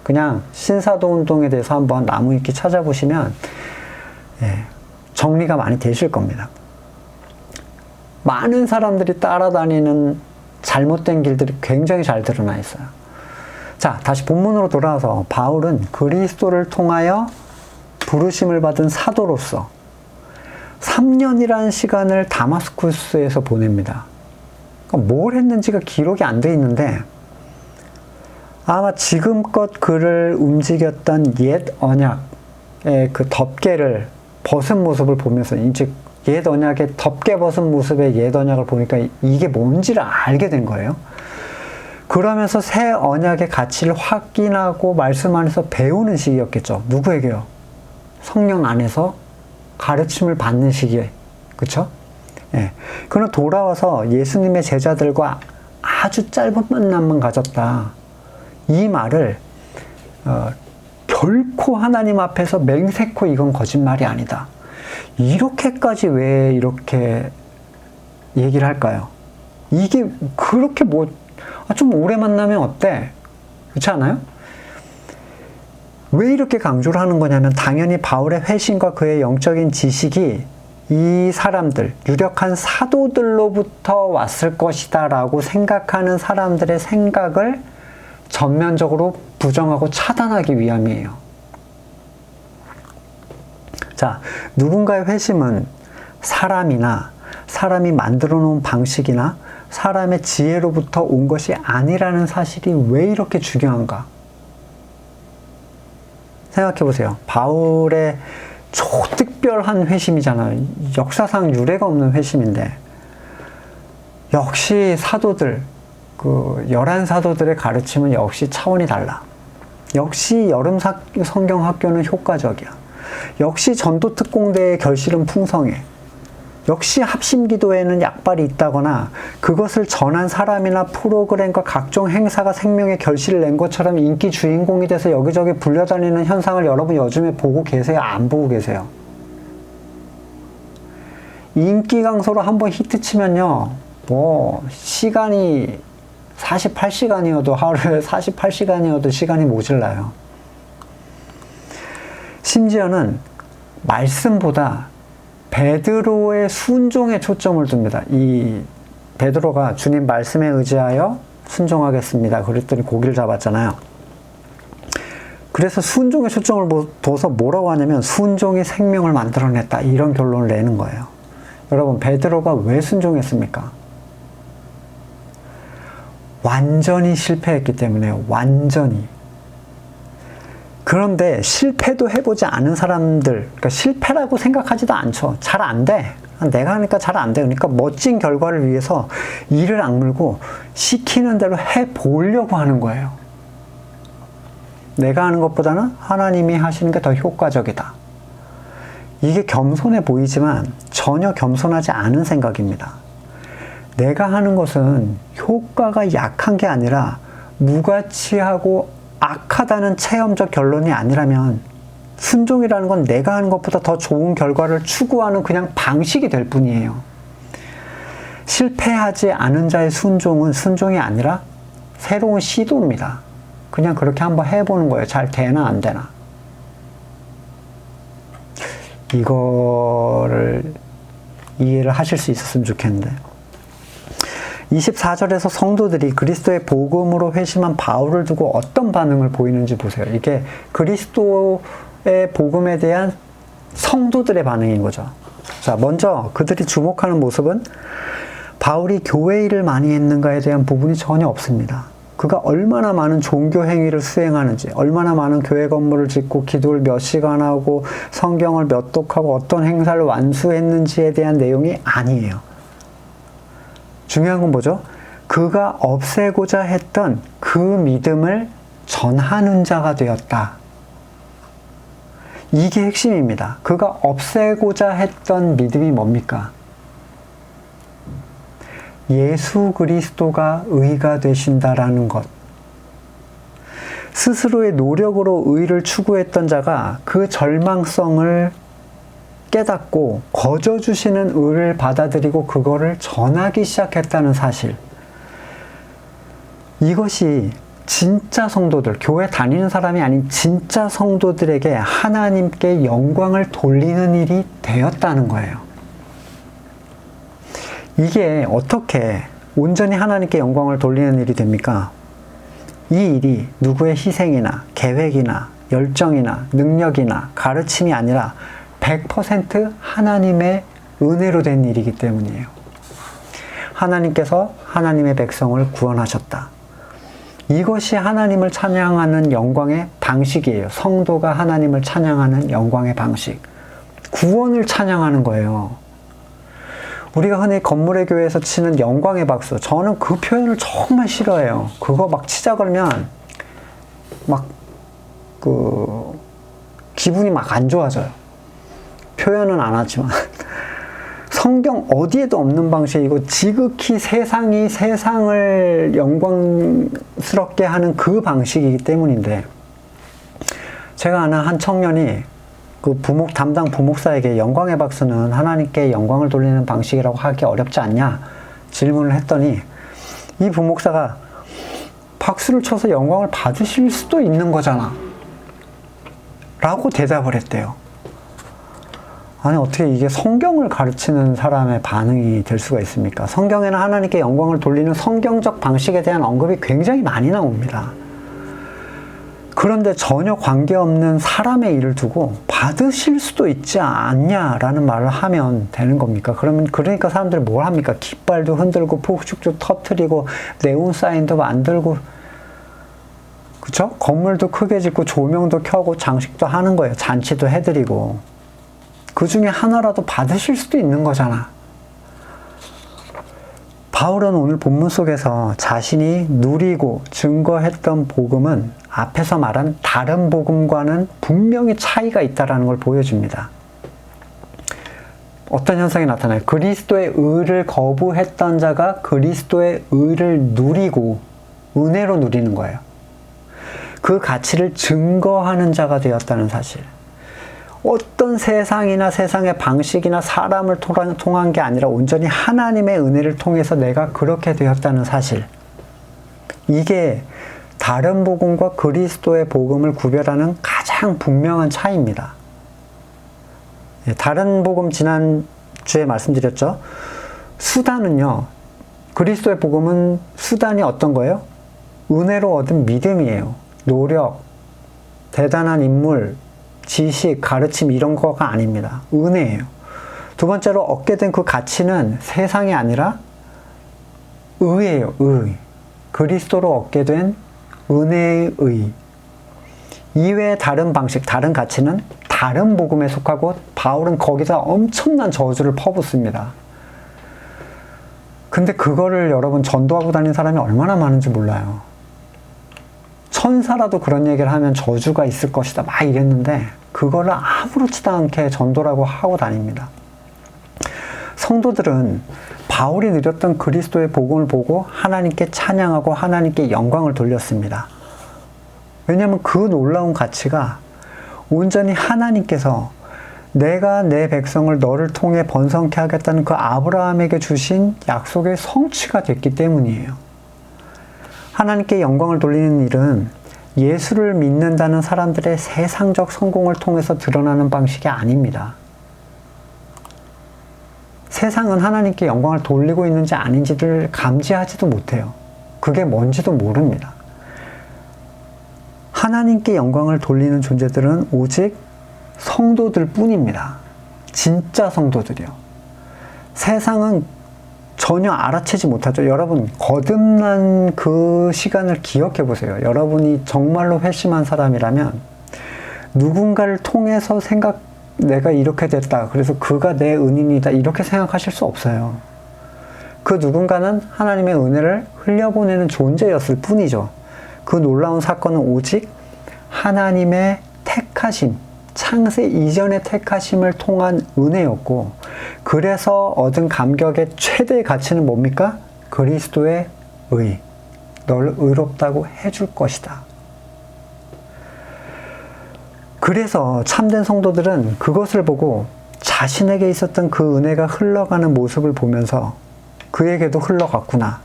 그냥 신사도 운동에 대해서 한번 나무 위키 찾아보시면 정리가 많이 되실 겁니다. 많은 사람들이 따라다니는 잘못된 길들이 굉장히 잘 드러나 있어요. 자, 다시 본문으로 돌아와서 바울은 그리스도를 통하여 부르심을 받은 사도로서 3년이라는 시간을 다마스쿠스에서 보냅니다. 그러니까 뭘 했는지가 기록이 안 돼 있는데 아마 지금껏 그를 움직였던 옛 언약의 그 덮개를 벗은 모습을 보면서 이제 옛 언약의 덮개 벗은 모습의 옛 언약을 보니까 이게 뭔지를 알게 된 거예요. 그러면서 새 언약의 가치를 확인하고 말씀 안에서 배우는 시기였겠죠. 누구에게요? 성령 안에서 가르침을 받는 시기에. 그쵸? 예. 그는 돌아와서 예수님의 제자들과 아주 짧은 만남만 가졌다. 이 말을 결코 하나님 앞에서 맹세코 이건 거짓말이 아니다. 이렇게까지 왜 이렇게 얘기를 할까요? 이게 그렇게 좀 오래 만나면 어때? 그렇지 않아요? 왜 이렇게 강조를 하는 거냐면 당연히 바울의 회심과 그의 영적인 지식이 이 사람들, 유력한 사도들로부터 왔을 것이다 라고 생각하는 사람들의 생각을 전면적으로 부정하고 차단하기 위함이에요. 자, 누군가의 회심은 사람이 만들어 놓은 방식이나 사람의 지혜로부터 온 것이 아니라는 사실이 왜 이렇게 중요한가? 생각해 보세요. 바울의 초특별한 회심이잖아요. 역사상 유례가 없는 회심인데 역시 사도들, 그 11사도들의 가르침은 역시 차원이 달라. 역시 여름 성경 학교는 효과적이야. 역시 전도특공대의 결실은 풍성해. 역시 합심기도에는 약발이 있다거나 그것을 전한 사람이나 프로그램과 각종 행사가 생명의 결실을 낸 것처럼 인기 주인공이 돼서 여기저기 불려다니는 현상을 여러분 요즘에 보고 계세요? 안 보고 계세요? 인기 강소로 한번 히트치면요, 뭐 시간이 48시간이어도 하루에 48시간이어도 시간이 모자라요. 심지어는 말씀보다 베드로의 순종에 초점을 둡니다. 이 베드로가 주님 말씀에 의지하여 순종하겠습니다. 그랬더니 고기를 잡았잖아요. 그래서 순종에 초점을 둬서 뭐라고 하냐면 순종이 생명을 만들어냈다. 이런 결론을 내는 거예요. 여러분, 베드로가 왜 순종했습니까? 완전히 실패했기 때문에요. 완전히. 그런데 실패도 해보지 않은 사람들, 그러니까 실패라고 생각하지도 않죠. 잘 안 돼. 내가 하니까 잘 안 돼. 그러니까 멋진 결과를 위해서 이를 악물고 시키는 대로 해보려고 하는 거예요. 내가 하는 것보다는 하나님이 하시는 게 더 효과적이다. 이게 겸손해 보이지만 전혀 겸손하지 않은 생각입니다. 내가 하는 것은 효과가 약한 게 아니라 무가치하고 악하다는 체험적 결론이 아니라면 순종이라는 건 내가 하는 것보다 더 좋은 결과를 추구하는 그냥 방식이 될 뿐이에요. 실패하지 않은 자의 순종은 순종이 아니라 새로운 시도입니다. 그냥 그렇게 한번 해보는 거예요. 잘 되나 안 되나. 이거를 이해를 하실 수 있었으면 좋겠는데, 24절에서 성도들이 그리스도의 복음으로 회심한 바울을 두고 어떤 반응을 보이는지 보세요. 이게 그리스도의 복음에 대한 성도들의 반응인 거죠. 자, 먼저 그들이 주목하는 모습은 바울이 교회 일을 많이 했는가에 대한 부분이 전혀 없습니다. 그가 얼마나 많은 종교 행위를 수행하는지, 얼마나 많은 교회 건물을 짓고 기도를 몇 시간 하고 성경을 몇 독하고 어떤 행사를 완수했는지에 대한 내용이 아니에요. 중요한 건 뭐죠? 그가 없애고자 했던 그 믿음을 전하는 자가 되었다. 이게 핵심입니다. 그가 없애고자 했던 믿음이 뭡니까? 예수 그리스도가 의가 되신다라는 것. 스스로의 노력으로 의를 추구했던 자가 그 절망성을 깨닫고 거저주시는 의를 받아들이고 그거를 전하기 시작했다는 사실. 이것이 진짜 성도들, 교회 다니는 사람이 아닌 진짜 성도들에게 하나님께 영광을 돌리는 일이 되었다는 거예요. 이게 어떻게 온전히 하나님께 영광을 돌리는 일이 됩니까? 이 일이 누구의 희생이나 계획이나 열정이나 능력이나 가르침이 아니라 100% 하나님의 은혜로 된 일이기 때문이에요. 하나님께서 하나님의 백성을 구원하셨다. 이것이 하나님을 찬양하는 영광의 방식이에요. 성도가 하나님을 찬양하는 영광의 방식. 구원을 찬양하는 거예요. 우리가 흔히 건물의 교회에서 치는 영광의 박수. 저는 그 표현을 정말 싫어해요. 그거 막 치자 그러면 기분이 막 안 좋아져요. 표현은 안 하지만 성경 어디에도 없는 방식이고 지극히 세상이 세상을 영광스럽게 하는 그 방식이기 때문인데, 제가 아는 한 청년이 그 담당 부목사에게 영광의 박수는 하나님께 영광을 돌리는 방식이라고 하기 어렵지 않냐 질문을 했더니 이 부목사가 박수를 쳐서 영광을 받으실 수도 있는 거잖아 라고 대답을 했대요. 아니, 어떻게 이게 성경을 가르치는 사람의 반응이 될 수가 있습니까? 성경에는 하나님께 영광을 돌리는 성경적 방식에 대한 언급이 굉장히 많이 나옵니다. 그런데 전혀 관계없는 사람의 일을 두고 받으실 수도 있지 않냐라는 말을 하면 되는 겁니까? 그러니까 사람들이 뭘 합니까? 깃발도 흔들고 폭죽도 터뜨리고 네온 사인도 만들고, 그쵸? 건물도 크게 짓고 조명도 켜고 장식도 하는 거예요. 잔치도 해드리고. 그 중에 하나라도 받으실 수도 있는 거잖아. 바울은 오늘 본문 속에서 자신이 누리고 증거했던 복음은 앞에서 말한 다른 복음과는 분명히 차이가 있다는 걸 보여줍니다. 어떤 현상이 나타나요? 그리스도의 의를 거부했던 자가 그리스도의 의를 누리고 은혜로 누리는 거예요. 그 가치를 증거하는 자가 되었다는 사실. 어떤 세상이나 세상의 방식이나 사람을 통한 게 아니라 온전히 하나님의 은혜를 통해서 내가 그렇게 되었다는 사실. 이게 다른 복음과 그리스도의 복음을 구별하는 가장 분명한 차이입니다. 다른 복음 지난주에 말씀드렸죠. 수단은요. 그리스도의 복음은 수단이 어떤 거예요? 은혜로 얻은 믿음이에요. 노력, 대단한 인물, 지식, 가르침 이런 거가 아닙니다. 은혜예요. 두 번째로 얻게 된 그 가치는 세상이 아니라 의예요. 의. 그리스도로 얻게 된 은혜의 의. 이외의 다른 방식, 다른 가치는 다른 복음에 속하고 바울은 거기다 엄청난 저주를 퍼붓습니다. 근데 그거를 여러분 전도하고 다니는 사람이 얼마나 많은지 몰라요. 천사라도 그런 얘기를 하면 저주가 있을 것이다 막 이랬는데 그거를 아무렇지도 않게 전도라고 하고 다닙니다. 성도들은 바울이 누렸던 그리스도의 복음을 보고 하나님께 찬양하고 하나님께 영광을 돌렸습니다. 왜냐하면 그 놀라운 가치가 온전히 하나님께서 내가 내 백성을 너를 통해 번성케 하겠다는 그 아브라함에게 주신 약속의 성취가 됐기 때문이에요. 하나님께 영광을 돌리는 일은 예수를 믿는다는 사람들의 세상적 성공을 통해서 드러나는 방식이 아닙니다. 세상은 하나님께 영광을 돌리고 있는지 아닌지를 감지하지도 못해요. 그게 뭔지도 모릅니다. 하나님께 영광을 돌리는 존재들은 오직 성도들 뿐입니다. 진짜 성도들이요. 세상은 전혀 알아채지 못하죠. 여러분, 거듭난 그 시간을 기억해 보세요. 여러분이 정말로 회심한 사람이라면 누군가를 통해서 내가 이렇게 됐다. 그래서 그가 내 은인이다. 이렇게 생각하실 수 없어요. 그 누군가는 하나님의 은혜를 흘려보내는 존재였을 뿐이죠. 그 놀라운 사건은 오직 하나님의 택하심, 창세 이전의 택하심을 통한 은혜였고, 그래서 얻은 감격의 최대의 가치는 뭡니까? 그리스도의 의. 널 의롭다고 해줄 것이다. 그래서 참된 성도들은 그것을 보고 자신에게 있었던 그 은혜가 흘러가는 모습을 보면서 그에게도 흘러갔구나.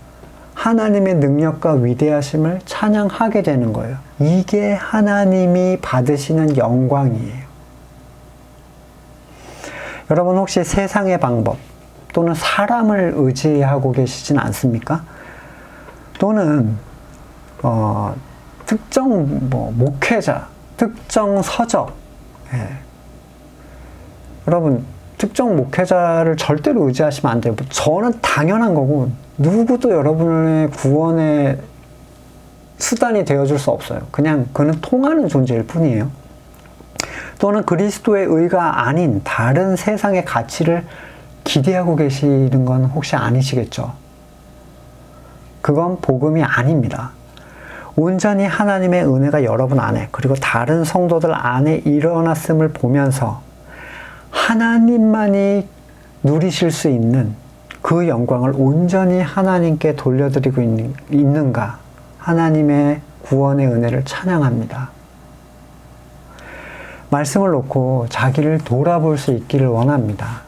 하나님의 능력과 위대하심을 찬양하게 되는 거예요. 이게 하나님이 받으시는 영광이에요. 여러분 혹시 세상의 방법 또는 사람을 의지하고 계시진 않습니까? 또는 특정 목회자, 특정 서적, 여러분 특정 목회자를 절대로 의지하시면 안 돼요. 저는 당연한 거고 누구도 여러분의 구원의 수단이 되어줄 수 없어요. 그냥 그는 통하는 존재일 뿐이에요. 또는 그리스도의 의가 아닌 다른 세상의 가치를 기대하고 계시는 건 혹시 아니시겠죠? 그건 복음이 아닙니다. 온전히 하나님의 은혜가 여러분 안에 그리고 다른 성도들 안에 일어났음을 보면서 하나님만이 누리실 수 있는 그 영광을 온전히 하나님께 돌려드리고 있는가? 하나님의 구원의 은혜를 찬양합니다. 말씀을 놓고 자기를 돌아볼 수 있기를 원합니다.